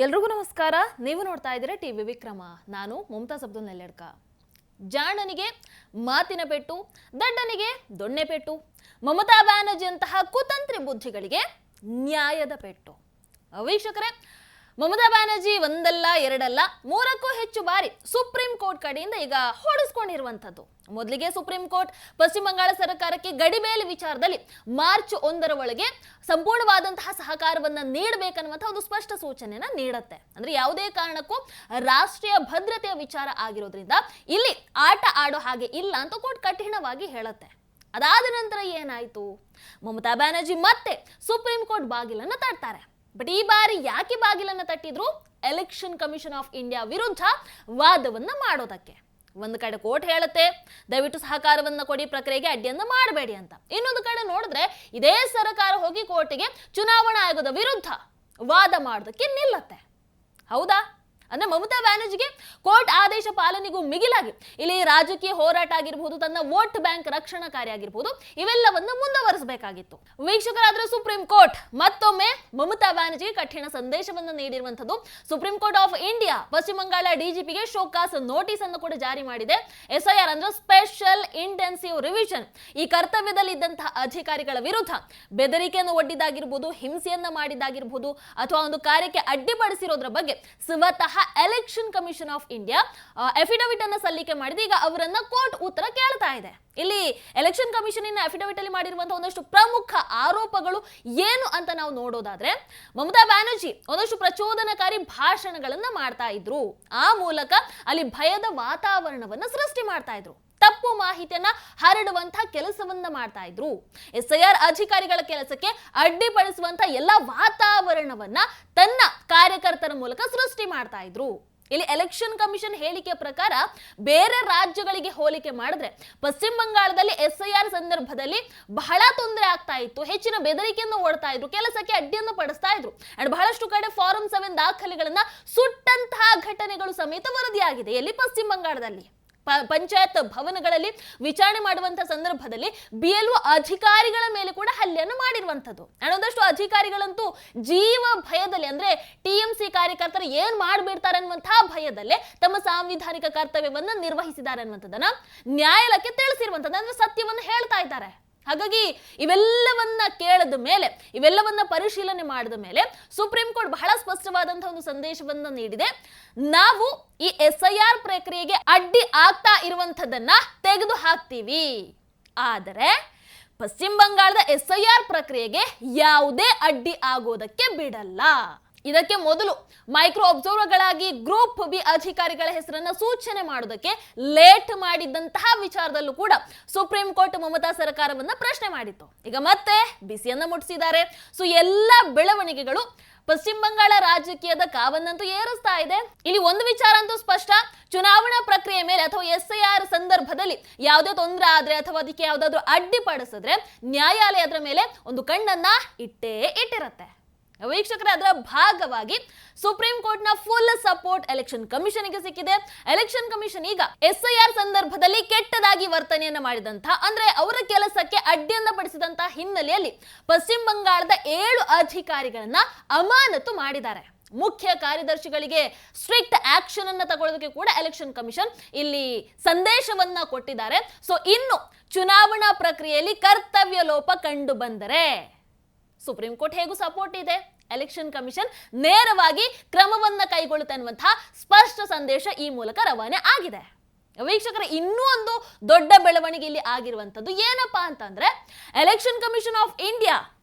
ಎಲ್ರಿಗೂ ನಮಸ್ಕಾರ. ನೀವು ನೋಡ್ತಾ ಇದ್ದೀರಾ ಟಿವಿ ವಿಕ್ರಮ. ನಾನು ಮುಮ್ತಾಜ್ ಅಬ್ದುಲ್ ನೆಲ್ಲೆಡ್ಕ. ಜಾಣನಿಗೆ ಮಾತಿನ ಪೆಟ್ಟು, ದಡ್ಡನಿಗೆ ದೊಣ್ಣೆ ಪೆಟ್ಟು, ಮಮತಾ ಬ್ಯಾನರ್ಜಿಯಂತಹ ಕುತಂತ್ರಿ ಬುದ್ಧಿಗಳಿಗೆ ನ್ಯಾಯದ ಪೆಟ್ಟು. ವೀಕ್ಷಕರೇ, ಮಮತಾ ಬ್ಯಾನರ್ಜಿ ಒಂದಲ್ಲ ಎರಡಲ್ಲ ಮೂರಕ್ಕೂ ಹೆಚ್ಚು ಬಾರಿ ಸುಪ್ರೀಂ ಕೋರ್ಟ್ ಕಡೆಯಿಂದ ಈಗ ಹೊಡೆಸ್ಕೊಂಡಿರುವಂಥದ್ದು. ಮೊದಲಿಗೆ ಸುಪ್ರೀಂ ಕೋರ್ಟ್ ಪಶ್ಚಿಮ ಬಂಗಾಳ ಸರ್ಕಾರಕ್ಕೆ ಗಡಿಬೇಲಿ ವಿಚಾರದಲ್ಲಿ ಮಾರ್ಚ್ 1ರ ಒಳಗೆ ಸಂಪೂರ್ಣವಾದಂತಹ ಸಹಕಾರವನ್ನ ನೀಡಬೇಕನ್ನುವಂತಹ ಒಂದು ಸ್ಪಷ್ಟ ಸೂಚನೆಯನ್ನ ನೀಡುತ್ತೆ. ಅಂದ್ರೆ ಯಾವುದೇ ಕಾರಣಕ್ಕೂ ರಾಷ್ಟ್ರೀಯ ಭದ್ರತೆಯ ವಿಚಾರ ಆಗಿರೋದ್ರಿಂದ ಇಲ್ಲಿ ಆಟ ಆಡೋ ಹಾಗೆ ಇಲ್ಲ ಅಂತ ಕೋರ್ಟ್ ಕಠಿಣವಾಗಿ ಹೇಳುತ್ತೆ. ಅದಾದ ನಂತರ ಏನಾಯ್ತು? ಮಮತಾ ಬ್ಯಾನರ್ಜಿ ಮತ್ತೆ ಸುಪ್ರೀಂ ಕೋರ್ಟ್ ಬಾಗಿಲನ್ನು ತಟ್ತಾರೆ. ಬಟ್ ಈ ಬಾರಿ ಯಾಕೆ ಬಾಗಿಲನ್ನು ತಟ್ಟಿದ್ರು? ಎಲೆಕ್ಷನ್ ಕಮಿಷನ್ ಆಫ್ ಇಂಡಿಯಾ ವಿರುದ್ಧ ವಾದವನ್ನ ಮಾಡೋದಕ್ಕೆ. ಒಂದು ಕಡೆ ಕೋರ್ಟ್ ಹೇಳುತ್ತೆ ದಯವಿಟ್ಟು ಸಹಕಾರವನ್ನ ಕೊಡಿ, ಪ್ರಕ್ರಿಯೆಗೆ ಅಡ್ಡಿಯನ್ನ ಮಾಡಬೇಡಿ ಅಂತ. ಇನ್ನೊಂದು ಕಡೆ ನೋಡಿದ್ರೆ ಇದೇ ಸರ್ಕಾರ ಹೋಗಿ ಕೋರ್ಟಿಗೆ ಚುನಾವಣಾ ಆಯೋಗದ ವಿರುದ್ಧ ವಾದ ಮಾಡೋದಕ್ಕೆ ನಿಲ್ಲತ್ತೆ. ಹೌದಾ? ಅಂದ್ರೆ ಮಮತಾ ಬ್ಯಾನರ್ಜಿಗೆ ಕೋರ್ಟ್ ಆದೇಶ ಪಾಲನೆಗೂ ಮಿಗಿಲಾಗಿ ಇಲ್ಲಿ ರಾಜಕೀಯ ಹೋರಾಟ ಆಗಿರಬಹುದು, ತನ್ನ ವೋಟ್ ಬ್ಯಾಂಕ್ ರಕ್ಷಣಾ ಕಾರ್ಯ ಆಗಿರಬಹುದು, ಇವೆಲ್ಲವನ್ನು ಮುಂದುವರಿಸಬೇಕಾಗಿತ್ತು. ವೀಕ್ಷಕರಾದ್ರೆ ಸುಪ್ರೀಂ ಕೋರ್ಟ್ ಮತ್ತೊಮ್ಮೆ ಮಮತಾ ಬ್ಯಾನರ್ಜಿಗೆ ಕಠಿಣ ಸಂದೇಶವನ್ನು ನೀಡಿರುವಂತದ್ದು. ಸುಪ್ರೀಂ ಕೋರ್ಟ್ ಆಫ್ ಇಂಡಿಯಾ ಪಶ್ಚಿಮ ಬಂಗಾಳ ಡಿಜಿಪಿಗೆ ಶೋಕಾಸ್ ನೋಟಿಸ್ ಅನ್ನು ಕೂಡ ಜಾರಿ ಮಾಡಿದೆ. SIR ಅಂದ್ರೆ ಸ್ಪೆಷಲ್ ಇಂಟೆನ್ಸಿವ್ ರಿವಿಷನ್. ಈ ಕರ್ತವ್ಯದಲ್ಲಿ ಇದ್ದಂತಹ ಅಧಿಕಾರಿಗಳ ವಿರುದ್ಧ ಬೆದರಿಕೆಯನ್ನು ಒಡ್ಡಿದ್ದಾಗಿರ್ಬೋದು, ಹಿಂಸೆಯನ್ನ ಮಾಡಿದ್ದಾಗಿರ್ಬೋದು, ಅಥವಾ ಒಂದು ಕಾರ್ಯಕ್ಕೆ ಅಡ್ಡಿಪಡಿಸಿರೋದ್ರ ಬಗ್ಗೆ ಸ್ವತಃ election commission of India affidavit ಅನ್ನು ಸಲ್ಲಿಕೆ ಮಾಡಿದೆ. ಈಗ ಅವರನ್ನ ಕೋರ್ಟ್ ಉತ್ತರ ಕೇಳ್ತಾ ಇದೆ. ಇಲ್ಲಿ ಎಲೆಕ್ಷನ್ ಕಮಿಷನ್ ಅಫಿಡವಿಟ್ ಅಲ್ಲಿ ಮಾಡಿರುವಂತಹ ಒಂದಷ್ಟು ಪ್ರಮುಖ ಆರೋಪಗಳು ಏನು ಅಂತ ನಾವು ನೋಡೋದಾದ್ರೆ, ಮಮತಾ ಬ್ಯಾನರ್ಜಿ ಒಂದಷ್ಟು ಪ್ರಚೋದನಕಾರಿ ಭಾಷಣಗಳನ್ನ ಮಾಡ್ತಾ ಇದ್ರು. ಆ ಮೂಲಕ ಅಲ್ಲಿ ಭಯದ ವಾತಾವರಣವನ್ನ ಸೃಷ್ಟಿ ಮಾಡ್ತಾ ಇದ್ರು. ತಪ್ಪು ಮಾಹಿತಿಯನ್ನ ಹರಡುವಂತಹ ಕೆಲಸವನ್ನ ಮಾಡ್ತಾ ಇದ್ರು. SIR ಅಧಿಕಾರಿಗಳ ಕೆಲಸಕ್ಕೆ ಅಡ್ಡಿಪಡಿಸುವಂತ ಎಲ್ಲ ವಾತಾವರಣವನ್ನ ತನ್ನ ಕಾರ್ಯಕರ್ತರ ಮೂಲಕ ಸೃಷ್ಟಿ ಮಾಡ್ತಾ ಇದ್ರು. ಇಲ್ಲಿ ಎಲೆಕ್ಷನ್ ಕಮಿಷನ್ ಹೇಳಿಕೆಯ ಪ್ರಕಾರ ಬೇರೆ ರಾಜ್ಯಗಳಿಗೆ ಹೋಲಿಕೆ ಮಾಡಿದ್ರೆ ಪಶ್ಚಿಮ ಬಂಗಾಳದಲ್ಲಿ SIR ಸಂದರ್ಭದಲ್ಲಿ ಬಹಳ ತೊಂದರೆ ಆಗ್ತಾ ಇತ್ತು, ಹೆಚ್ಚಿನ ಬೆದರಿಕೆಯನ್ನು ಓಡ್ತಾ ಇದ್ರು, ಕೆಲಸಕ್ಕೆ ಅಡ್ಡಿಯನ್ನು ಪಡಿಸ್ತಾ ಇದ್ರು. ಅಂಡ್ ಬಹಳಷ್ಟು ಕಡೆ ಫಾರಂ 7 ದಾಖಲೆಗಳನ್ನ ಸುಟ್ಟಂತಹ ಘಟನೆಗಳು ಸಮೇತ ವರದಿಯಾಗಿದೆ. ಎಲ್ಲಿ? ಪಶ್ಚಿಮ ಬಂಗಾಳದಲ್ಲಿ ಪಂಚಾಯತ್ ಭವನಗಳಲ್ಲಿ ವಿಚಾರಣೆ ಮಾಡುವಂತಹ ಸಂದರ್ಭದಲ್ಲಿ BLO ಅಧಿಕಾರಿಗಳ ಮೇಲೆ ಕೂಡ ಹಲ್ಲೆಯನ್ನು ಮಾಡಿರುವಂತದ್ದು. ಒಂದಷ್ಟು ಅಧಿಕಾರಿಗಳಂತೂ ಜೀವ ಭಯದಲ್ಲಿ, ಅಂದ್ರೆ TMC ಕಾರ್ಯಕರ್ತರು ಏನ್ ಮಾಡ್ಬಿಡ್ತಾರೆ ಅನ್ನುವಂತಹ ಭಯದಲ್ಲೇ ತಮ್ಮ ಸಾಂವಿಧಾನಿಕ ಕರ್ತವ್ಯವನ್ನ ನಿರ್ವಹಿಸಿದ್ದಾರೆ ಅನ್ನುವಂಥದ್ದನ್ನ ನ್ಯಾಯಾಲಯಕ್ಕೆ ತಿಳಿಸಿರುವಂತದ್ದು. ಅಂದ್ರೆ ಸತ್ಯವನ್ನ ಹೇಳ್ತಾ ಇದ್ದಾರೆ. ಹಾಗಾಗಿ ಇವೆಲ್ಲವನ್ನ ಕೇಳಿದ ಮೇಲೆ, ಇವೆಲ್ಲವನ್ನ ಪರಿಶೀಲನೆ ಮಾಡಿದ ಮೇಲೆ ಸುಪ್ರೀಂ ಕೋರ್ಟ್ ಬಹಳ ಸ್ಪಷ್ಟವಾದಂತಹ ಒಂದು ಸಂದೇಶವನ್ನ ನೀಡಿದೆ. ನಾವು ಈ SIR ಪ್ರಕ್ರಿಯೆಗೆ ಅಡ್ಡಿ ಆಗ್ತಾ ಇರುವಂತದನ್ನ ತೆಗೆದು ಹಾಕ್ತೀವಿ, ಆದರೆ ಪಶ್ಚಿಮ ಬಂಗಾಳದ SIR ಪ್ರಕ್ರಿಯೆಗೆ ಯಾವುದೇ ಅಡ್ಡಿ ಆಗೋದಕ್ಕೆ ಬಿಡಲ್ಲ. ಇದಕ್ಕೆ ಮೊದಲು ಮೈಕ್ರೋ ಅಬ್ಸರ್ವರ್ಗಳಾಗಿ ಗ್ರೂಪ್ B ಅಧಿಕಾರಿಗಳ ಹೆಸರನ್ನ ಸೂಚನೆ ಮಾಡೋದಕ್ಕೆ ಲೇಟ್ ಮಾಡಿದ್ದಂತಹ ವಿಚಾರದಲ್ಲೂ ಕೂಡ ಸುಪ್ರೀಂ ಕೋರ್ಟ್ ಮಮತಾ ಸರ್ಕಾರವನ್ನ ಪ್ರಶ್ನೆ ಮಾಡಿತ್ತು. ಈಗ ಮತ್ತೆ ಬಿಸಿಯನ್ನ ಮುಟ್ಟಿಸಿದ್ದಾರೆ. ಸೊ ಎಲ್ಲ ಬೆಳವಣಿಗೆಗಳು ಪಶ್ಚಿಮ ಬಂಗಾಳ ರಾಜಕೀಯದ ಕಾವನ್ನಂತೂ ಏರಿಸ್ತಾ ಇದೆ. ಇಲ್ಲಿ ಒಂದು ವಿಚಾರ ಅಂತೂ ಸ್ಪಷ್ಟ, ಚುನಾವಣಾ ಪ್ರಕ್ರಿಯೆ ಮೇಲೆ ಅಥವಾ SIR ಸಂದರ್ಭದಲ್ಲಿ ಯಾವುದೇ ತೊಂದರೆ ಆದ್ರೆ ಅಥವಾ ಅದಕ್ಕೆ ಯಾವ್ದಾದ್ರು ಅಡ್ಡಿಪಡಿಸಿದ್ರೆ ನ್ಯಾಯಾಲಯ ಅದರ ಮೇಲೆ ಒಂದು ಕಣ್ಣನ್ನ ಇಟ್ಟಿರತ್ತೆ. ವೀಕ್ಷಕರೇ, ಅದರ ಭಾಗವಾಗಿ ಸುಪ್ರೀಂ ಕೋರ್ಟ್ ನ ಫುಲ್ ಸಪೋರ್ಟ್ ಎಲೆಕ್ಷನ್ ಕಮಿಷನ್ ಗೆ ಸಿಕ್ಕಿದೆ. ಎಲೆಕ್ಷನ್ ಕಮಿಷನ್ ಈಗ SIR ಸಂದರ್ಭದಲ್ಲಿ ಕೆಟ್ಟದಾಗಿ ವರ್ತನೆಯನ್ನ ಮಾಡಿದಂತ, ಅಂದ್ರೆ ಅವರ ಕೆಲಸಕ್ಕೆ ಅಡ್ಡಿಯನ್ನ ಪಡಿಸಿದಂತ ಹಿನ್ನೆಲೆಯಲ್ಲಿ ಪಶ್ಚಿಮ ಬಂಗಾಳದ 7 ಅಧಿಕಾರಿಗಳನ್ನ ಅಮಾನತು ಮಾಡಿದ್ದಾರೆ. ಮುಖ್ಯ ಕಾರ್ಯದರ್ಶಿಗಳಿಗೆ ಸ್ಟ್ರಿಕ್ಟ್ ಆಕ್ಷನ್ ಅನ್ನ ತಗೊಳ್ಳೋದಕ್ಕೆ ಕೂಡ ಎಲೆಕ್ಷನ್ ಕಮಿಷನ್ ಇಲ್ಲಿ ಸಂದೇಶವನ್ನ ಕೊಟ್ಟಿದ್ದಾರೆ. ಸೊ ಇನ್ನು ಚುನಾವಣಾ ಪ್ರಕ್ರಿಯೆಯಲ್ಲಿ ಕರ್ತವ್ಯ ಲೋಪ ಕಂಡು ಬಂದರೆ ಸುಪ್ರೀಂ ಕೋರ್ಟ್ ಹೇಗೂ ಸಪೋರ್ಟ್ ಇದೆ, ಎಲೆಕ್ಷನ್ ಕಮಿಷನ್ ನೇರವಾಗಿ ಕ್ರಮವನ್ನ ಕೈಗೊಳ್ಳುತ್ತೆ ಅನ್ನುವಂತಹ ಸ್ಪಷ್ಟ ಸಂದೇಶ ಈ ಮೂಲಕ ರವಾನೆ ಆಗಿದೆ. ವೀಕ್ಷಕರೇ, ಇನ್ನೂ ಒಂದು ದೊಡ್ಡ ಬೆಳವಣಿಗೆ ಇಲ್ಲಿ ಆಗಿರುವಂತದ್ದು ಏನಪ್ಪಾ ಅಂತಂದ್ರೆ, election commission of India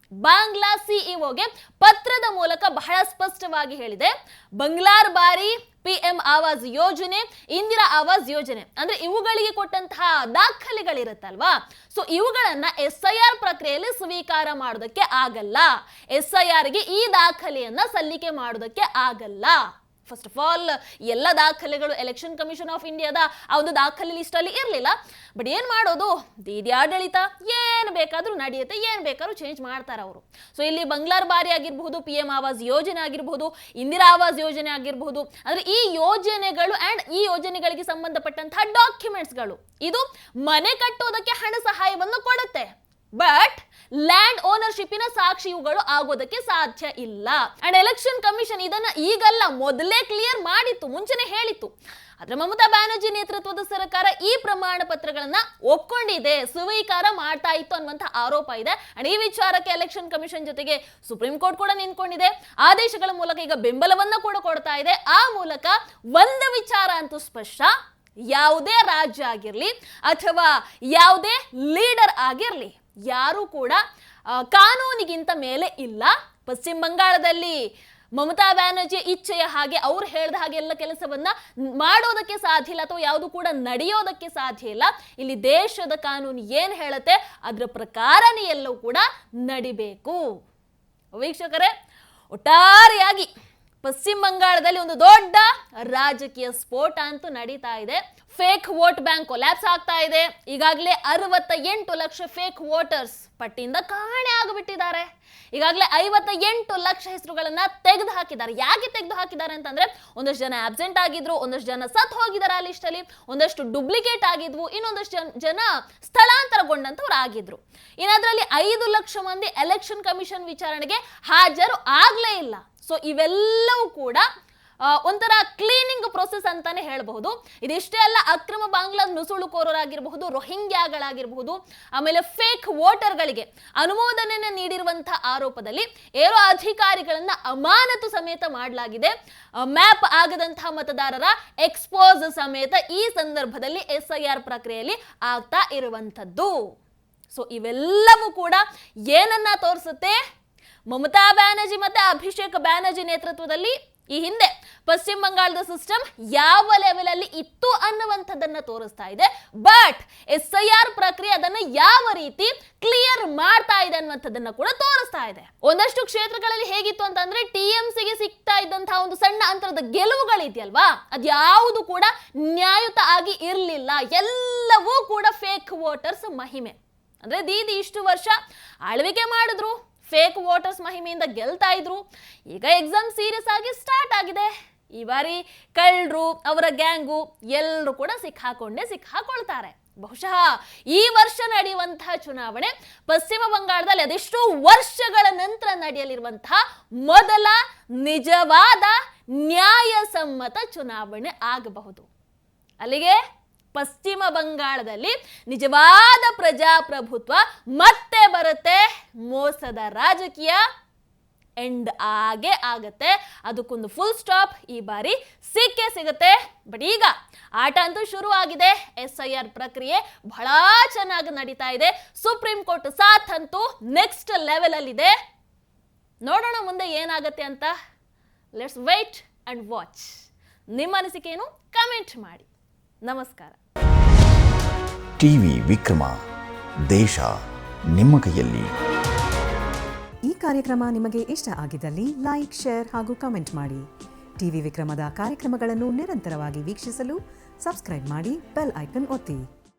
Bangla ಸಿಇಒಗೆ ಪತ್ರದ ಮೂಲಕ ಬಹಳ ಸ್ಪಷ್ಟವಾಗಿ ಹೇಳಿದೆ, ಬಂಗ್ಲಾರ್ ಬಾರಿ PM ಆವಾಸ್ ಯೋಜನೆ, ಇಂದಿರಾ ಆವಾಸ್ ಯೋಜನೆ, ಅಂದ್ರೆ ಇವುಗಳಿಗೆ ಕೊಟ್ಟಂತಹ ದಾಖಲೆಗಳಿರುತ್ತಲ್ವಾ, ಸೊ ಇವುಗಳನ್ನ SIR ಪ್ರಕ್ರಿಯೆಯಲ್ಲಿ ಸ್ವೀಕಾರ ಮಾಡೋದಕ್ಕೆ ಆಗಲ್ಲ. SIR ಗೆ ಈ ದಾಖಲೆಯನ್ನ ಸಲ್ಲಿಕೆ ಮಾಡೋದಕ್ಕೆ ಆಗಲ್ಲ. ಫಸ್ಟ್ ಆಫ್ ಆಲ್ ಎಲ್ಲ ದಾಖಲೆಗಳು ಎಲೆಕ್ಷನ್ ಕಮಿಷನ್ ಆಫ್ ಇಂಡಿಯಾದ ಆ ಒಂದು ದಾಖಲೆ ಲಿಸ್ಟ್ ಅಲ್ಲಿ ಇರಲಿಲ್ಲ. ಬಟ್ ಏನ್ ಮಾಡೋದು, ದೀದಿ ಆಡಳಿತ, ಏನ್ ಬೇಕಾದ್ರೂ ನಡೆಯುತ್ತೆ, ಏನ್ ಬೇಕಾದ್ರೂ ಚೇಂಜ್ ಮಾಡ್ತಾರೆ ಅವರು. ಸೊ ಇಲ್ಲಿ ಬಂಗ್ಲಾರ್ ಬಾರಿ ಆಗಿರಬಹುದು, PM ಆವಾಸ್ ಯೋಜನೆ ಆಗಿರಬಹುದು, ಇಂದಿರಾ ಆವಾಸ್ ಯೋಜನೆ ಆಗಿರಬಹುದು, ಅಂದ್ರೆ ಈ ಯೋಜನೆಗಳು ಅಂಡ್ ಈ ಯೋಜನೆಗಳಿಗೆ ಸಂಬಂಧಪಟ್ಟಂತಹ ಡಾಕ್ಯುಮೆಂಟ್ಸ್ಗಳು ಇದು ಮನೆ ಕಟ್ಟೋದಕ್ಕೆ ಹಣ ಸಹಾಯವನ್ನು ಕೊಡುತ್ತೆ. ಬಟ್ ಲ್ಯಾಂಡ್ ಓನರ್ಶಿಪ್ಪಿನ ಸಾಕ್ಷಿ ಇವುಗಳು ಆಗೋದಕ್ಕೆ ಸಾಧ್ಯ ಇಲ್ಲ. ಅಂಡ್ ಎಲೆಕ್ಷನ್ ಕಮಿಷನ್ ಇದನ್ನ ಈಗಲ್ಲ, ಮೊದಲೇ ಕ್ಲಿಯರ್ ಮಾಡಿತ್ತು, ಮುಂಚೆನೆ ಹೇಳಿತ್ತು. ಆದ್ರೆ ಮಮತಾ ಬ್ಯಾನರ್ಜಿ ನೇತೃತ್ವದ ಸರ್ಕಾರ ಈ ಪ್ರಮಾಣ ಪತ್ರಗಳನ್ನ ಒಪ್ಕೊಂಡಿದೆ, ಸ್ವೀಕಾರ ಮಾಡ್ತಾ ಇತ್ತು ಅನ್ನುವಂತ ಆರೋಪ ಇದೆ. ಅಂಡ್ ಈ ವಿಚಾರಕ್ಕೆ ಎಲೆಕ್ಷನ್ ಕಮಿಷನ್ ಜೊತೆಗೆ ಸುಪ್ರೀಂ ಕೋರ್ಟ್ ಕೂಡ ನಿಂತ್ಕೊಂಡಿದೆ. ಆದೇಶಗಳ ಮೂಲಕ ಈಗ ಬೆಂಬಲವನ್ನ ಕೂಡ ಕೊಡ್ತಾ ಇದೆ. ಆ ಮೂಲಕ ಒಂದು ವಿಚಾರ ಅಂತೂ ಸ್ಪಷ್ಟ, ಯಾವುದೇ ರಾಜ್ಯ ಆಗಿರ್ಲಿ ಅಥವಾ ಯಾವುದೇ ಲೀಡರ್ ಆಗಿರ್ಲಿ, ಯಾರು ಕೂಡ ಕಾನೂನಿಗಿಂತ ಮೇಲೆ ಇಲ್ಲ. ಪಶ್ಚಿಮ ಬಂಗಾಳದಲ್ಲಿ ಮಮತಾ ಬ್ಯಾನರ್ಜಿ ಇಚ್ಛೆಯ ಹಾಗೆ ಅವ್ರು ಹೇಳ್ದ ಹಾಗೆ ಎಲ್ಲ ಕೆಲಸವನ್ನ ಮಾಡೋದಕ್ಕೆ ಸಾಧ್ಯ ಇಲ್ಲ, ಅಥವಾ ಯಾವುದು ಕೂಡ ನಡೆಯೋದಕ್ಕೆ ಸಾಧ್ಯ ಇಲ್ಲ. ಇಲ್ಲಿ ದೇಶದ ಕಾನೂನು ಏನ್ ಹೇಳುತ್ತೆ ಅದ್ರ ಪ್ರಕಾರನೇ ಎಲ್ಲವೂ ಕೂಡ ನಡಿಬೇಕು. ವೀಕ್ಷಕರೇ, ಒಟ್ಟಾರೆಯಾಗಿ ಪಶ್ಚಿಮ ಬಂಗಾಳದಲ್ಲಿ ಒಂದು ದೊಡ್ಡ ರಾಜಕೀಯ ಸ್ಫೋಟ ಅಂತೂ ನಡೀತಾ ಇದೆ. ಫೇಕ್ ವೋಟ್ ಬ್ಯಾಂಕ್ ಕೊಲ್ಯಾಪ್ಸ್ ಆಗ್ತಾ ಇದೆ. ಈಗಾಗಲೇ 68 ಲಕ್ಷ ಫೇಕ್ ವೋಟರ್ಸ್ ಪಟ್ಟಿಯಿಂದ ಕಾಣೆ ಆಗಿಬಿಟ್ಟಿದ್ದಾರೆ. ಈಗಾಗಲೇ 58 ಲಕ್ಷ ಹೆಸರುಗಳನ್ನ ತೆಗೆದು ಹಾಕಿದ್ದಾರೆ. ಯಾಕೆ ತೆಗೆದು ಹಾಕಿದ್ದಾರೆ ಅಂತಂದ್ರೆ, ಒಂದಷ್ಟು ಜನ ಆಬ್ಸೆಂಟ್ ಆಗಿದ್ರು, ಒಂದಷ್ಟು ಜನ ಸತ್ ಹೋಗಿದ್ದಾರೆ ಆ ಲಿಸ್ಟ್ ಅಲ್ಲಿ, ಒಂದಷ್ಟು ಡುಪ್ಲಿಕೇಟ್ ಆಗಿದ್ವು, ಇನ್ನೊಂದಷ್ಟು ಜನ ಸ್ಥಳಾಂತರಗೊಂಡಂತವ್ರು ಆಗಿದ್ರು. ಅದರಲ್ಲಿ 5 ಲಕ್ಷ ಮಂದಿ ಎಲೆಕ್ಷನ್ ಕಮಿಷನ್ ವಿಚಾರಣೆಗೆ ಹಾಜರು ಆಗ್ಲೇ ಇಲ್ಲ. ಸೊ ಇವೆಲ್ಲವೂ ಕೂಡ ಒಂಥರ ಕ್ಲೀನಿಂಗ್ ಪ್ರೊಸೆಸ್ ಅಂತಾನೆ ಹೇಳಬಹುದು. ಇದಿಷ್ಟೇ ಅಲ್ಲ, ಅಕ್ರಮ ಬಾಂಗ್ಲಾ ನುಸುಳುಕೋರರಾಗಿರಬಹುದು, ರೋಹಿಂಗ್ಯಾಗಳಾಗಿರಬಹುದು, ಆಮೇಲೆ ಫೇಕ್ ವೋಟರ್ಗಳಿಗೆ ಅನುಮೋದನೆಯನ್ನು ನೀಡಿರುವಂತಹ ಆರೋಪದಲ್ಲಿ ಏರೋ ಅಧಿಕಾರಿಗಳನ್ನ ಅಮಾನತು ಸಮೇತ ಮಾಡಲಾಗಿದೆ. ಮ್ಯಾಪ್ ಆಗದಂತಹ ಮತದಾರರ ಎಕ್ಸ್ಪೋಸ್ ಸಮೇತ ಈ ಸಂದರ್ಭದಲ್ಲಿ SIR ಪ್ರಕ್ರಿಯೆಯಲ್ಲಿ ಆಗ್ತಾ ಇರುವಂತದ್ದು. ಸೊ ಇವೆಲ್ಲವೂ ಕೂಡ ಏನನ್ನ ತೋರಿಸುತ್ತೆ, ಮಮತಾ ಬ್ಯಾನರ್ಜಿ ಮತ್ತೆ ಅಭಿಷೇಕ್ ಬ್ಯಾನರ್ಜಿ ನೇತೃತ್ವದಲ್ಲಿ ಈ ಹಿಂದೆ ಪಶ್ಚಿಮ ಬಂಗಾಳದ ಸಿಸ್ಟಮ್ ಯಾವ ಲೆವೆಲ್ ಅಲ್ಲಿ ಇತ್ತು ಅನ್ನುವಂಥದ್ದನ್ನ ತೋರಿಸ್ತಾ ಇದೆ. ಬಟ್ SIR ಪ್ರಕ್ರಿಯೆ ಅದನ್ನ ಯಾವ ರೀತಿ ಕ್ಲಿಯರ್ ಮಾಡ್ತಾ ಇದೆ ಅನ್ನುವಂಥದ್ದನ್ನ ಕೂಡ ತೋರಿಸ್ತಾ ಇದೆ. ಒಂದಷ್ಟು ಕ್ಷೇತ್ರಗಳಲ್ಲಿ ಹೇಗಿತ್ತು ಅಂತಂದ್ರೆ, TMCಗೆ ಸಿಗ್ತಾ ಇದ್ದಂತಹ ಒಂದು ಸಣ್ಣ ಅಂತರದ ಗೆಲುವುಗಳಿದೆಯಲ್ವಾ, ಅದ್ಯಾವುದು ಕೂಡ ನ್ಯಾಯಯುತ ಆಗಿ ಇರಲಿಲ್ಲ. ಎಲ್ಲವೂ ಕೂಡ ಫೇಕ್ ವೋಟರ್ಸ್ ಮಹಿಮೆ. ಅಂದ್ರೆ ದೀದಿ ಇಷ್ಟು ವರ್ಷ ಆಳ್ವಿಕೆ ಮಾಡಿದ್ರು, ಫೇಕ್ ವೋಟರ್ಸ್ ಮಹಿಮೆಯಿಂದ ಗೆಲ್ತಾ ಇದ್ರು. ಈಗ ಎಕ್ಸಾಮ್ ಸೀರಿಯಸ್ ಆಗಿ ಸ್ಟಾರ್ಟ್ ಆಗಿದೆ. ಈ ಬಾರಿ ಕಳ್ಳರು, ಅವರ ಗ್ಯಾಂಗು ಎಲ್ಲರೂ ಕೂಡ ಸಿಕ್ಕಾಕೊಳ್ತಾರೆ. ಬಹುಶಃ ಈ ವರ್ಷ ನಡೆಯುವಂತಹ ಚುನಾವಣೆ ಪಶ್ಚಿಮ ಬಂಗಾಳದಲ್ಲಿ ಅದೆಷ್ಟೋ ವರ್ಷಗಳ ನಂತರ ನಡೆಯಲಿರುವಂತಹ ಮೊದಲ ನಿಜವಾದ ನ್ಯಾಯಸಮ್ಮತ ಚುನಾವಣೆ ಆಗಬಹುದು. ಅಲ್ಲಿಗೆ ಪಶ್ಚಿಮ ಬಂಗಾಳದಲ್ಲಿ ನಿಜವಾದ ಪ್ರಜಾಪ್ರಭುತ್ವ ಮತ್ತೆ ಬರುತ್ತೆ. ಮೋಸದ ರಾಜಕೀಯ ಎಂಡ್ ಆಗತ್ತೆ. ಅದಕ್ಕೊಂದು ಫುಲ್ ಸ್ಟಾಪ್ ಈ ಬಾರಿ ಸಿಗುತ್ತೆ. ಬಟ್ ಈಗ ಆಟ ಅಂತೂ ಶುರು ಆಗಿದೆ. SIR ಪ್ರಕ್ರಿಯೆ ಬಹಳ ಚೆನ್ನಾಗಿ ನಡೀತಾ ಇದೆ. ಸುಪ್ರೀಂ ಕೋರ್ಟ್ ಸಾಥ್ ಅಂತೂ ನೆಕ್ಸ್ಟ್ ಲೆವೆಲ್ ಅಲ್ಲಿ ಇದೆ. ನೋಡೋಣ ಮುಂದೆ ಏನಾಗತ್ತೆ ಅಂತ. Let's wait and watch. ನಿಮ್ಮ ಅನಿಸಿಕೆಯನ್ನು ಕಮೆಂಟ್ ಮಾಡಿ. ನಮಸ್ಕಾರ. ಟಿವಿ ವಿಕ್ರಮ, ದೇಶ ನಿಮ್ಮ ಕೈಯಲ್ಲಿ. ಈ ಕಾರ್ಯಕ್ರಮ ನಿಮಗೆ ಇಷ್ಟ ಆಗಿದ್ದಲ್ಲಿ ಲೈಕ್, ಶೇರ್ ಹಾಗೂ ಕಮೆಂಟ್ ಮಾಡಿ. ಟಿವಿ ವಿಕ್ರಮದ ಕಾರ್ಯಕ್ರಮಗಳನ್ನು ನಿರಂತರವಾಗಿ ವೀಕ್ಷಿಸಲು ಸಬ್ಸ್ಕ್ರೈಬ್ ಮಾಡಿ, ಬೆಲ್ ಐಕನ್ ಒತ್ತಿ.